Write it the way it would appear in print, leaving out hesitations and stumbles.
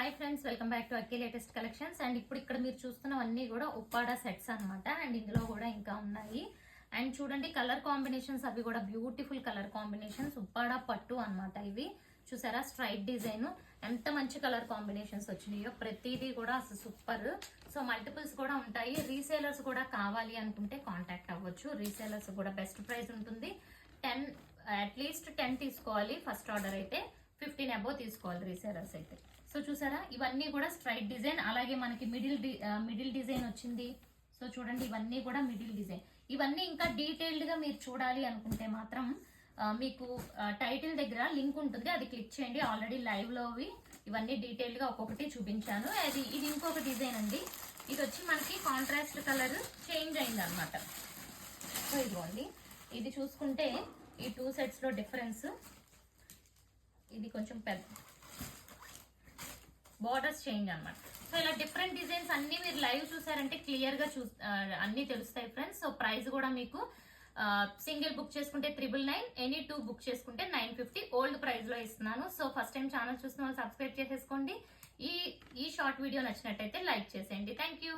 Hi friends, welcome back to Akki latest collections. And ఇప్పుడు ఇక్కడ మీరు చూస్తున్నవన్నీ కూడా ఉప్పాడ సెట్స్ అన్నమాట. అండ్ ఇందులో కూడా ఇంకా ఉన్నాయి. అండ్ చూడండి కలర్ కాంబినేషన్స్ అవి కూడా బ్యూటిఫుల్ కలర్ కాంబినేషన్స్. ఉప్పాడ పట్టు అన్నమాట. ఇవి చూసారా స్ట్రైట్ డిజైన్, ఎంత మంచి కలర్ కాంబినేషన్స్ వచ్చినాయో. ప్రతిదీ కూడా అసలు సూపర్. సో మల్టిపుల్స్ కూడా ఉంటాయి. రీసేలర్స్ కూడా కావాలి అనుకుంటే కాంటాక్ట్ అవ్వచ్చు. రీసేలర్స్ కూడా బెస్ట్ ప్రైస్ ఉంటుంది. 10 అట్లీస్ట్ 10 తీసుకోవాలి. ఫస్ట్ ఆర్డర్ అయితే 15 అబోవ్ తీసుకోవాలి రీసేలర్స్ అయితే. సో చూసారా ఇవన్నీ కూడా స్ట్రైట్ డిజైన్. అలాగే మనకి మిడిల్ డిజైన్ వచ్చింది. సో చూడండి ఇవన్నీ కూడా మిడిల్ డిజైన్. ఇవన్నీ ఇంకా డీటెయిల్డ్ గా మీరు చూడాలి అనుకుంటే మాత్రం మీకు టైటిల్ దగ్గర లింక్ ఉంటుంది, అది క్లిక్ చేయండి. ఆల్రెడీ లైవ్ లో ఇవన్నీ డీటెయిల్డ్ గా ఒక్కొక్కటి చూపించాను. ఇది ఇంకొక డిజైన్ అండి. ఇది వచ్చి మనకి కాంట్రాస్ట్ కలర్ చేంజ్ అయింది అనమాట. సో ఇదిగోండి, ఇది చూసుకుంటే ఈ 2 సెట్స్ లో డిఫరెన్స్. ఇది కొంచెం పెద్ద బార్డర్స్ చేంజ్ అనమాట. సో ఇలా డిఫరెంట్ డిజైన్స్ అన్ని మీరు లైవ్ చూసారంటే క్లియర్ గా అన్ని తెలుస్తాయి ఫ్రెండ్స్. సో ప్రైస్ కూడా మీకు సింగిల్ బుక్ చేసుకుంటే 999, ఎనీ 2 బుక్ చేసుకుంటే 950 ఓల్డ్ ప్రైస్ లో ఇస్తున్నాను. సో ఫస్ట్ టైం ఛానల్ చూస్తున్న వాళ్ళు సబ్స్క్రైబ్ చేసేసుకోండి. ఈ షార్ట్ వీడియో నచ్చినట్టయితే లైక్ చేసేయండి. Thank you.